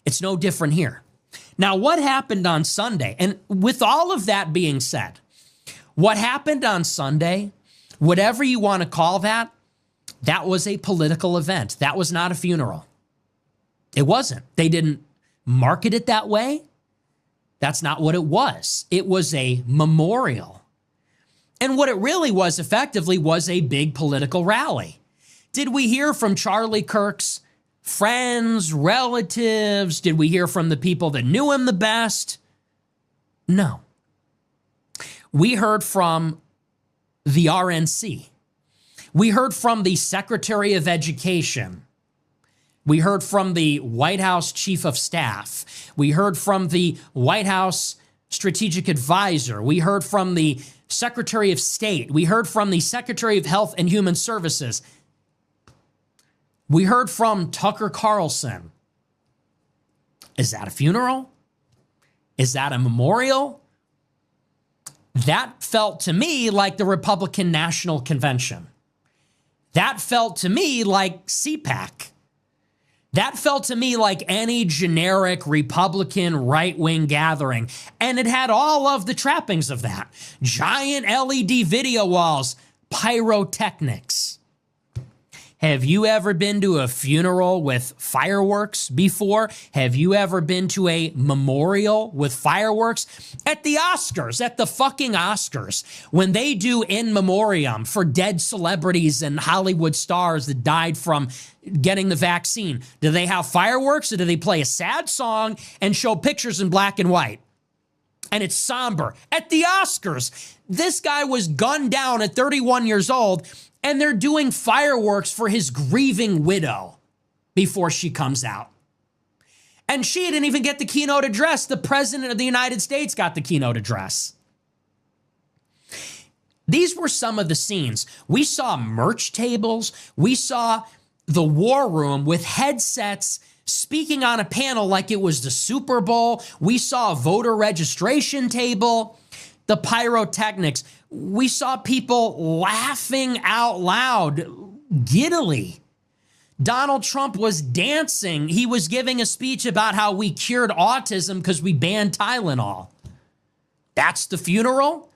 It's no different here. Now, what happened on Sunday? And with all of that being said, what happened on Sunday, whatever you want to call that, that was a political event. That was not a funeral. It wasn't. They didn't market it that way. That's not what it was. It was a memorial. And what it really was effectively was a big political rally. Did we hear from Charlie Kirk's friends, relatives? Did we hear from the people that knew him the best? No. We heard from the RNC. We heard from the Secretary of Education. We heard from the White House Chief of Staff. We heard from the White House Strategic Advisor. We heard from the Secretary of State. We heard from the Secretary of Health and Human Services. We heard from Tucker Carlson. Is that a funeral? Is that a memorial? That felt to me like the Republican National Convention. That felt to me like CPAC. That felt to me like any generic Republican right-wing gathering. And it had all of the trappings of that. Giant LED video walls, pyrotechnics. Have you ever been to a funeral with fireworks before? Have you ever been to a memorial with fireworks? At the Oscars, at the fucking Oscars, when they do in memoriam for dead celebrities and Hollywood stars that died from getting the vaccine, do they have fireworks or do they play a sad song and show pictures in black and white? And it's somber. At the Oscars, this guy was gunned down at 31 years old, and they're doing fireworks for his grieving widow before she comes out. And she didn't even get the keynote address. The President of the United States got the keynote address. These were some of the scenes. We saw merch tables. We saw the war room with headsets speaking on a panel like it was the Super Bowl. We saw a voter registration table, the pyrotechnics. We saw people laughing out loud, giddily. Donald Trump was dancing. He was giving a speech about how we cured autism because we banned Tylenol. That's the funeral?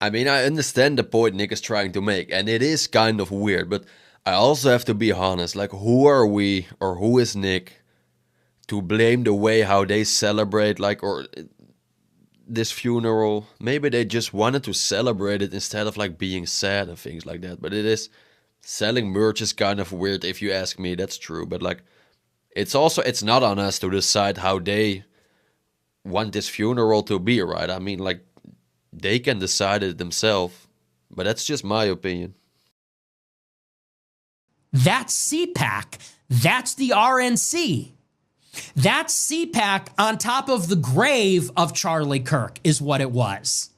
I mean, I understand the point Nick is trying to make, and it is kind of weird, but I also have to be honest, like, who are we, or who is Nick, to blame the way how they celebrate, like, or this funeral? Maybe they just wanted to celebrate it instead of, like, being sad and things like that, but it is, selling merch is kind of weird if you ask me, that's true, but, like, it's not on us to decide how they want this funeral to be, right? I mean, like, they can decide it themselves, but that's just my opinion. That's CPAC. That's the RNC. That's CPAC on top of the grave of Charlie Kirk is what it was.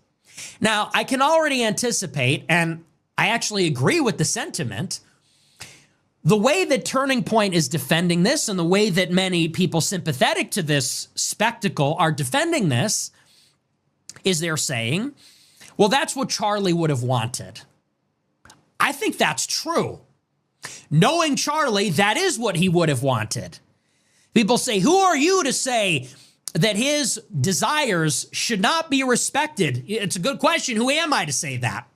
Now, I can already anticipate, and I actually agree with the sentiment, the way that Turning Point is defending this and the way that many people sympathetic to this spectacle are defending this is they're saying, well, that's what Charlie would have wanted. I think that's true. Knowing Charlie, that is what he would have wanted. People say, who are you to say that his desires should not be respected? It's a good question. Who am I to say that?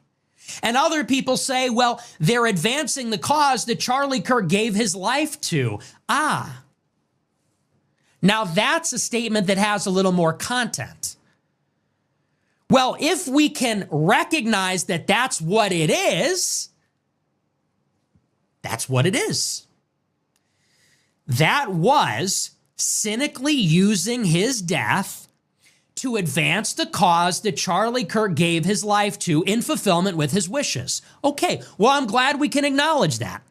And other people say, well, they're advancing the cause that Charlie Kirk gave his life to. Ah. Now that's a statement that has a little more content. Well, if we can recognize that that's what it is, that's what it is. That was cynically using his death to advance the cause that Charlie Kirk gave his life to in fulfillment with his wishes. Okay, well, I'm glad we can acknowledge that.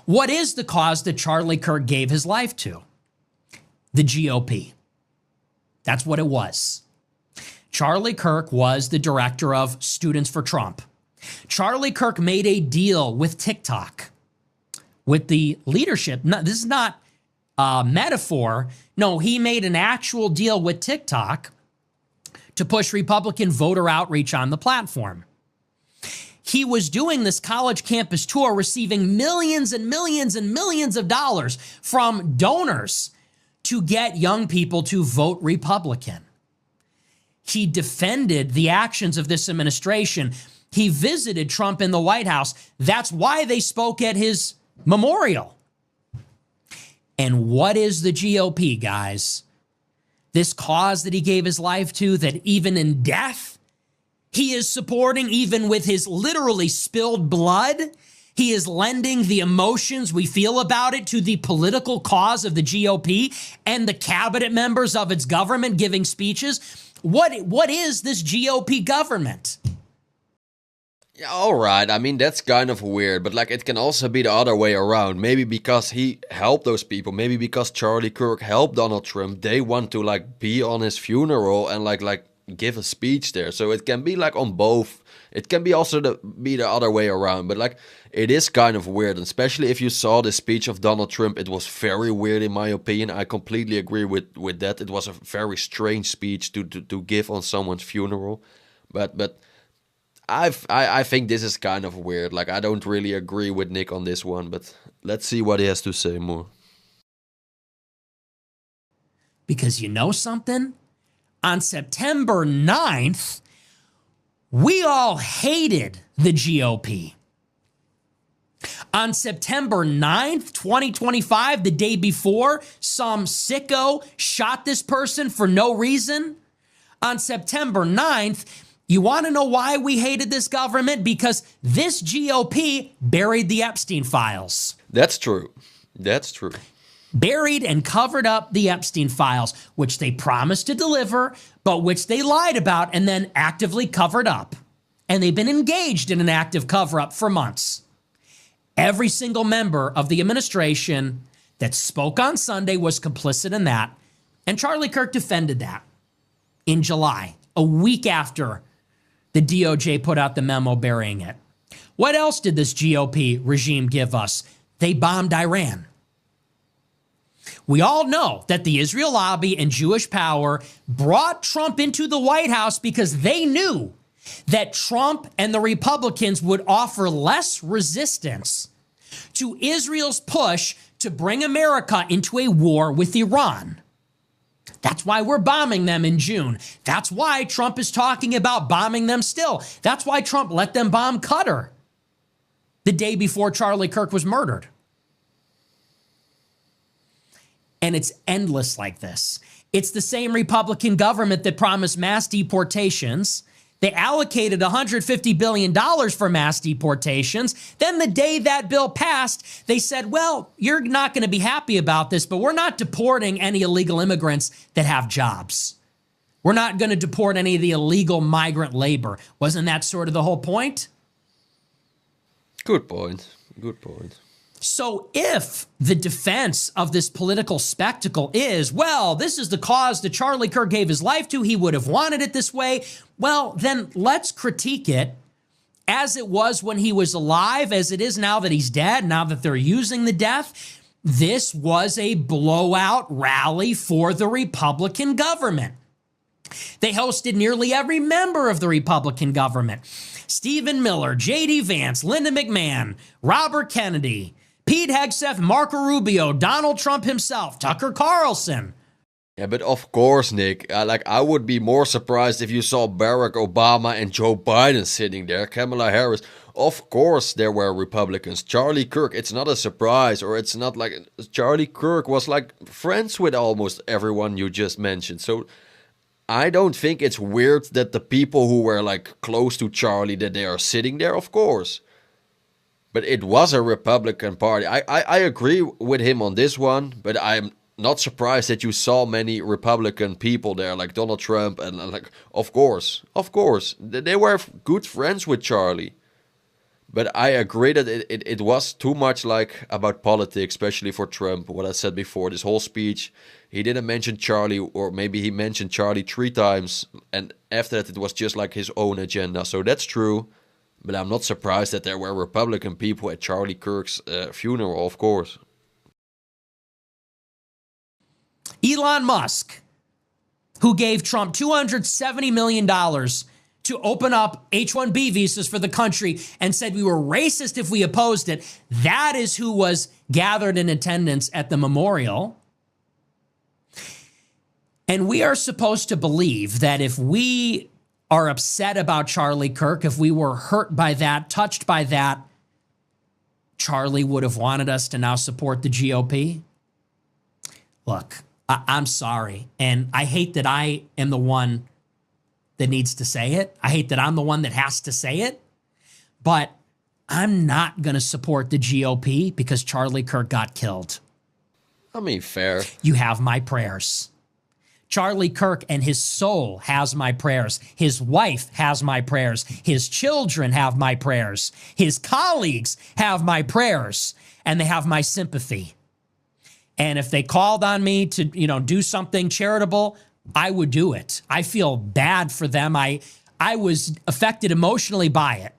What is the cause that Charlie Kirk gave his life to? The GOP. That's what it was. Charlie Kirk was the director of Students for Trump. Charlie Kirk made a deal with TikTok, with the leadership. No, this is not a metaphor. No, he made an actual deal with TikTok to push Republican voter outreach on the platform. he was doing this college campus tour, receiving millions and millions and millions of dollars from donors to get young people to vote Republican. He defended the actions of this administration. He visited Trump in the White House. That's why they spoke at his memorial. And what is the GOP, guys? This cause that he gave his life to, that even in death, he is supporting, even with his literally spilled blood. He is lending the emotions we feel about it to the political cause of the GOP and the cabinet members of its government giving speeches. What is this GOP government? Yeah, all right. I mean, that's kind of weird, but like it can also be the other way around. Maybe because he helped those people, maybe because Charlie Kirk helped Donald Trump, they want to like be on his funeral and like give a speech there. So it can be like on both. It can be also be the other way around, but like it is kind of weird, and especially if you saw the speech of Donald Trump, it was very weird in my opinion. I completely agree with that. It was a very strange speech to give on someone's funeral, but I think this is kind of weird. Like I don't really agree with Nick on this one, but let's see what he has to say more. Because you know something? On September 9th, we all hated the GOP. On September 9th, 2025, the day before, some sicko shot this person for no reason. On September 9th, you want to know why we hated this government? Because this GOP buried the Epstein files. That's true. That's true. Buried and covered up the Epstein files, which they promised to deliver, but which they lied about and then actively covered up. And they've been engaged in an active cover-up for months. Every single member of the administration that spoke on Sunday was complicit in that, and Charlie Kirk defended that in July, a week after the DOJ put out the memo burying it. What else did this GOP regime give us? They bombed Iran. We all know that the Israel lobby and Jewish power brought Trump into the White House because they knew that Trump and the Republicans would offer less resistance to Israel's push to bring America into a war with Iran. That's why we're bombing them in June. That's why Trump is talking about bombing them still. That's why Trump let them bomb Qatar the day before Charlie Kirk was murdered. And it's endless like this. It's the same Republican government that promised mass deportations. They allocated $150 billion for mass deportations. Then the day that bill passed, they said, well, you're not going to be happy about this, but we're not deporting any illegal immigrants that have jobs. We're not going to deport any of the illegal migrant labor. Wasn't that sort of the whole point? Good point. Good point. So if the defense of this political spectacle is, well, this is the cause that Charlie Kirk gave his life to, he would have wanted it this way, well, then let's critique it as it was when he was alive, as it is now that he's dead, now that they're using the death. This was a blowout rally for the Republican government. They hosted nearly every member of the Republican government. Stephen Miller, J.D. Vance, Linda McMahon, Robert Kennedy, Pete Hegseth, Marco Rubio, Donald Trump himself, Tucker Carlson. Yeah, but of course, Nick, I would be more surprised if you saw Barack Obama and Joe Biden sitting there, Kamala Harris. Of course there were Republicans. Charlie Kirk, it's not a surprise, or it's not like Charlie Kirk was like friends with almost everyone you just mentioned. So I don't think it's weird that the people who were like close to Charlie, that they are sitting there, of course. But it was a Republican Party. I agree with him on this one, but I'm not surprised that you saw many Republican people there, like Donald Trump, and like, of course, they were good friends with Charlie. But I agree that it was too much like about politics, especially for Trump. What I said before, this whole speech, he didn't mention Charlie, or maybe he mentioned Charlie 3 times, and after that it was just like his own agenda. So that's true. But I'm not surprised that there were Republican people at Charlie Kirk's funeral, of course. Elon Musk, who gave Trump $270 million to open up H-1B visas for the country and said we were racist if we opposed it. That is who was gathered in attendance at the memorial. And we are supposed to believe that if we are upset about Charlie Kirk, if we were hurt by that, touched by that, Charlie would have wanted us to now support the GOP. Look, I'm sorry. And I hate that I am the one that needs to say it. I hate that I'm the one that has to say it. But I'm not going to support the GOP because Charlie Kirk got killed. I mean, fair. You have my prayers. Charlie Kirk and his soul has my prayers. His wife has my prayers. His children have my prayers. His colleagues have my prayers. And they have my sympathy. And if they called on me to, do something charitable, I would do it. I feel bad for them. I was affected emotionally by it.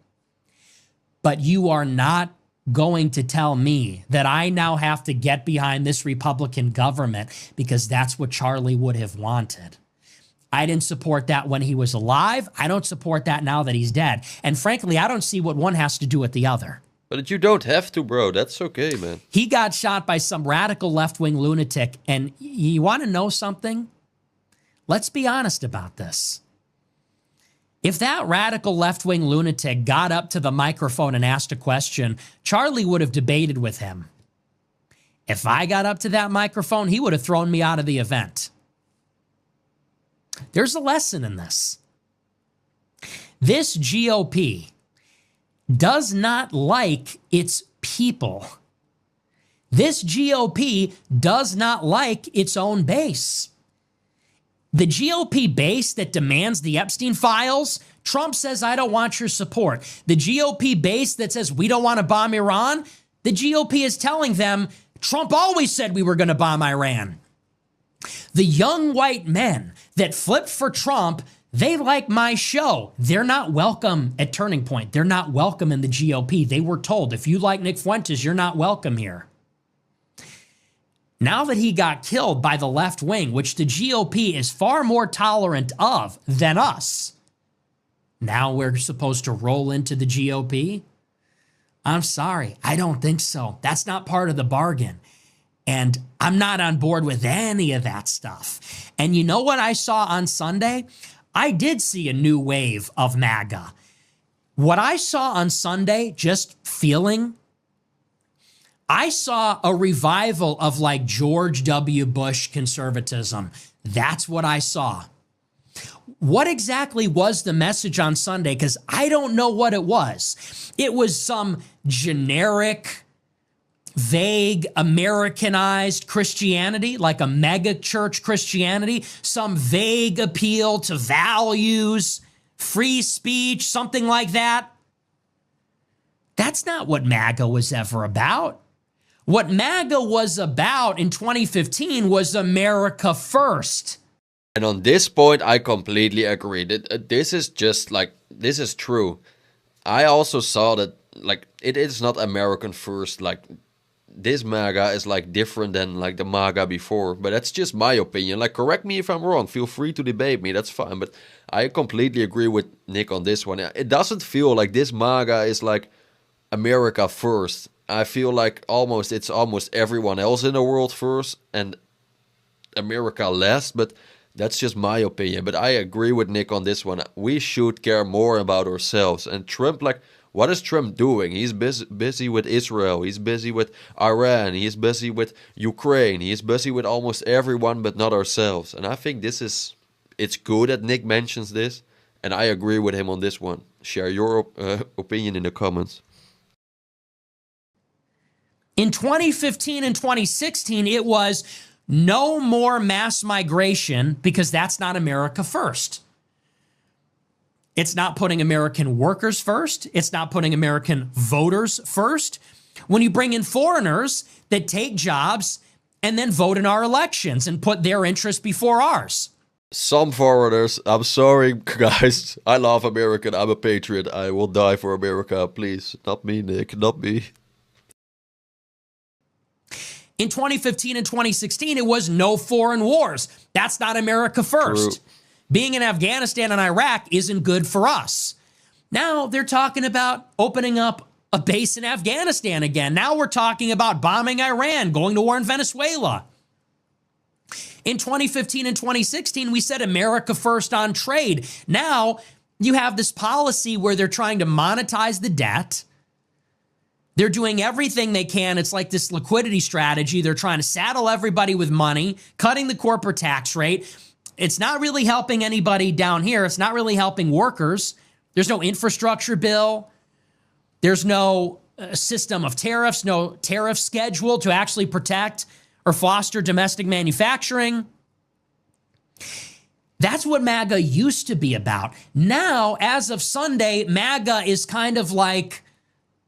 But you are not going to tell me that I now have to get behind this Republican government because that's what Charlie would have wanted. I didn't support that when he was alive. I don't support that now that he's dead. And frankly, I don't see what one has to do with the other. But you don't have to, bro. That's okay, man. He got shot by some radical left-wing lunatic. And you want to know something? Let's be honest about this. If that radical left-wing lunatic got up to the microphone and asked a question, Charlie would have debated with him. If I got up to that microphone, he would have thrown me out of the event. There's a lesson in this. This GOP does not like its people. This GOP does not like its own base. The GOP base that demands the Epstein files, Trump says, I don't want your support. The GOP base that says we don't want to bomb Iran, the GOP is telling them, Trump always said we were going to bomb Iran. The young white men that flipped for Trump, they like my show. They're not welcome at Turning Point. They're not welcome in the GOP. They were told, if you like Nick Fuentes, you're not welcome here. Now that he got killed by the left wing, which the GOP is far more tolerant of than us, now we're supposed to roll into the GOP? I'm sorry, I don't think so. That's not part of the bargain. And I'm not on board with any of that stuff. And you know what I saw on Sunday? I did see a new wave of MAGA. What I saw on Sunday, just feeling, I saw a revival of like George W. Bush conservatism. That's what I saw. What exactly was the message on Sunday? Because I don't know what it was. It was some generic, vague, Americanized Christianity, like a mega church Christianity, some vague appeal to values, free speech, something like that. That's not what MAGA was ever about. What MAGA was about in 2015 was America first. And on this point, I completely agree. This is just like, this is true. I also saw that, like, it is not American first. Like, this MAGA is, like, different than, like, the MAGA before. But that's just my opinion. Like, correct me if I'm wrong. Feel free to debate me. That's fine. But I completely agree with Nick on this one. It doesn't feel like this MAGA is, like, America first. I feel like it's almost everyone else in the world first and America last, but that's just my opinion. But I agree with Nick on this one. We should care more about ourselves. And Trump, like, what is Trump doing? He's busy with Israel. He's busy with Iran. He's busy with Ukraine. He's busy with almost everyone but not ourselves. And I think it's good that Nick mentions this. And I agree with him on this one. Share your opinion in the comments. In 2015 and 2016, it was no more mass migration because that's not America first. It's not putting American workers first. It's not putting American voters first. When you bring in foreigners that take jobs and then vote in our elections and put their interests before ours. Some foreigners, I'm sorry, guys. I love America. I'm a patriot. I will die for America. Please, not me, Nick, not me. In 2015 and 2016, it was no foreign wars. That's not America first. True. Being in Afghanistan and Iraq isn't good for us. Now they're talking about opening up a base in Afghanistan again. Now we're talking about bombing Iran, going to war in Venezuela. In 2015 and 2016, we said America first on trade. Now you have this policy where they're trying to monetize the debt. They're doing everything they can. It's like this liquidity strategy. They're trying to saddle everybody with money, cutting the corporate tax rate. It's not really helping anybody down here. It's not really helping workers. There's no infrastructure bill. There's no system of tariffs, no tariff schedule to actually protect or foster domestic manufacturing. That's what MAGA used to be about. Now, as of Sunday, MAGA is kind of like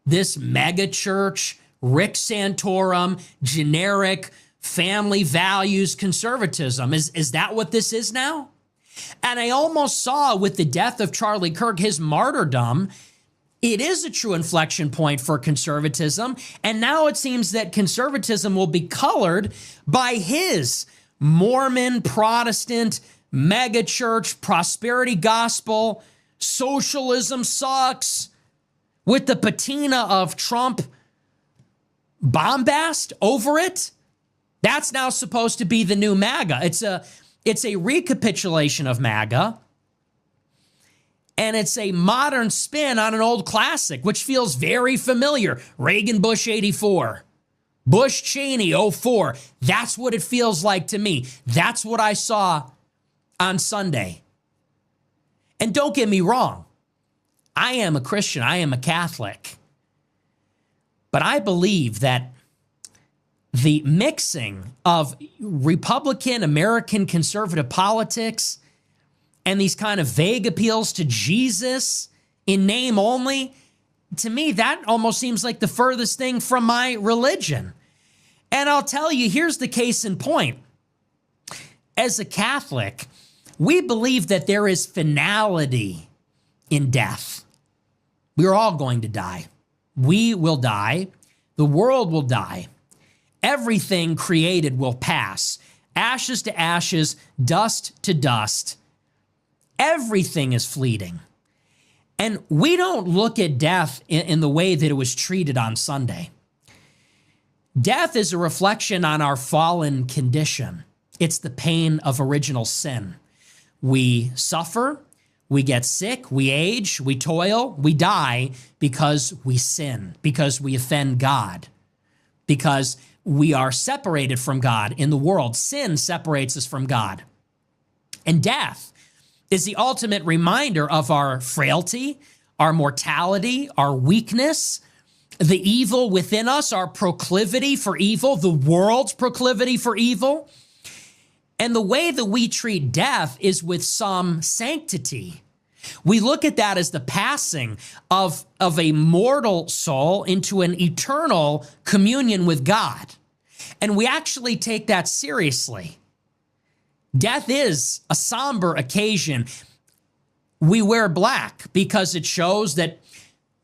this mega church, Rick Santorum, generic family values conservatism. Is that what this is now? And I almost saw with the death of Charlie Kirk, his martyrdom, it is a true inflection point for conservatism. And now it seems that conservatism will be colored by his Mormon, Protestant, megachurch, prosperity gospel, socialism sucks, with the patina of Trump bombast over it. That's now supposed to be the new MAGA. It's a recapitulation of MAGA. And it's a modern spin on an old classic, which feels very familiar. Reagan Bush 84, Bush Cheney 04. That's what it feels like to me. That's what I saw on Sunday. And don't get me wrong. I am a Christian. I am a Catholic. But I believe that the mixing of Republican, American conservative politics and these kind of vague appeals to Jesus in name only, to me, that almost seems like the furthest thing from my religion. And I'll tell you, here's the case in point. As a Catholic, we believe that there is finality in death. We're all going to die. We will die. The world will die. Everything created will pass. Ashes to ashes, dust to dust. Everything is fleeting. And we don't look at death in the way that it was treated on Sunday. Death is a reflection on our fallen condition. It's the pain of original sin. We suffer, we get sick, we age, we toil, we die because we sin, because we offend God, because we are separated from God in the world. Sin separates us from God. And death is the ultimate reminder of our frailty, our mortality, our weakness, the evil within us, our proclivity for evil, the world's proclivity for evil. And the way that we treat death is with some sanctity. We look at that as the passing of a mortal soul into an eternal communion with God. And we actually take that seriously. Death is a somber occasion. We wear black because it shows that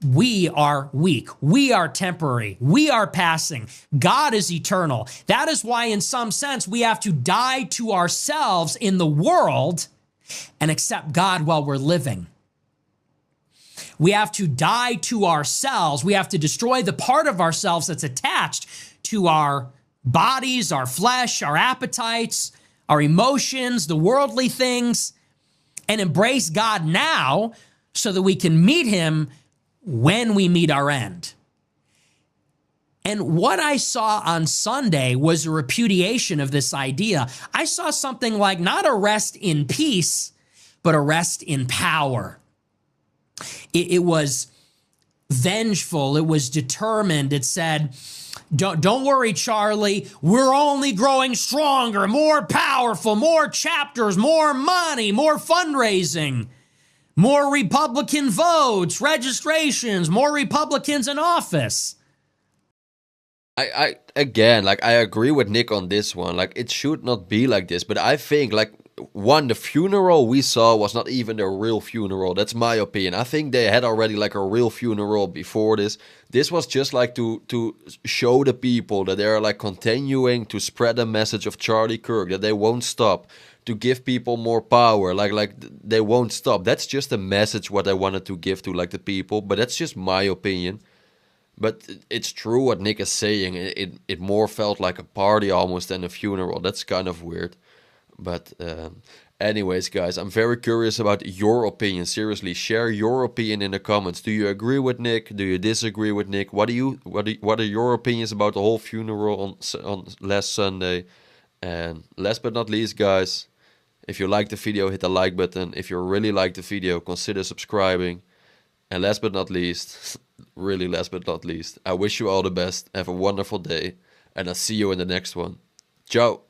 we are weak. We are temporary. We are passing. God is eternal. That is why, in some sense, we have to die to ourselves in the world and accept God while we're living. We have to die to ourselves. We have to destroy the part of ourselves that's attached to our bodies, our flesh, our appetites, our emotions, the worldly things, and embrace God now so that we can meet him when we meet our end. And what I saw on Sunday was a repudiation of this idea. I saw something like not a rest in peace, but a rest in power. It was vengeful. It was determined. It said, don't worry, Charlie. We're only growing stronger, more powerful, more chapters, more money, more fundraising, more Republican votes, registrations, more Republicans in office. I again, like, I agree with Nick on this one. Like, it should not be like this. But I think, like, one, the funeral we saw was not even the real funeral. That's my opinion. I think they had already like a real funeral before this. This was just like to show the people that they are like continuing to spread the message of Charlie Kirk, that they won't stop, to give people more power, like they won't stop. That's just a message what I wanted to give to like the people, but that's just my opinion. But it's true what Nick is saying. It more felt like a party almost than a funeral. That's kind of weird. But anyways, guys, I'm very curious about your opinion. Seriously, share your opinion in the comments. Do you agree with Nick? Do you disagree with Nick? What are your opinions about the whole funeral on last Sunday? And last but not least, guys, if you liked the video, hit the like button. If you really liked the video, consider subscribing. And last but not least, really last but not least, I wish you all the best. Have a wonderful day, and I'll see you in the next one. Ciao.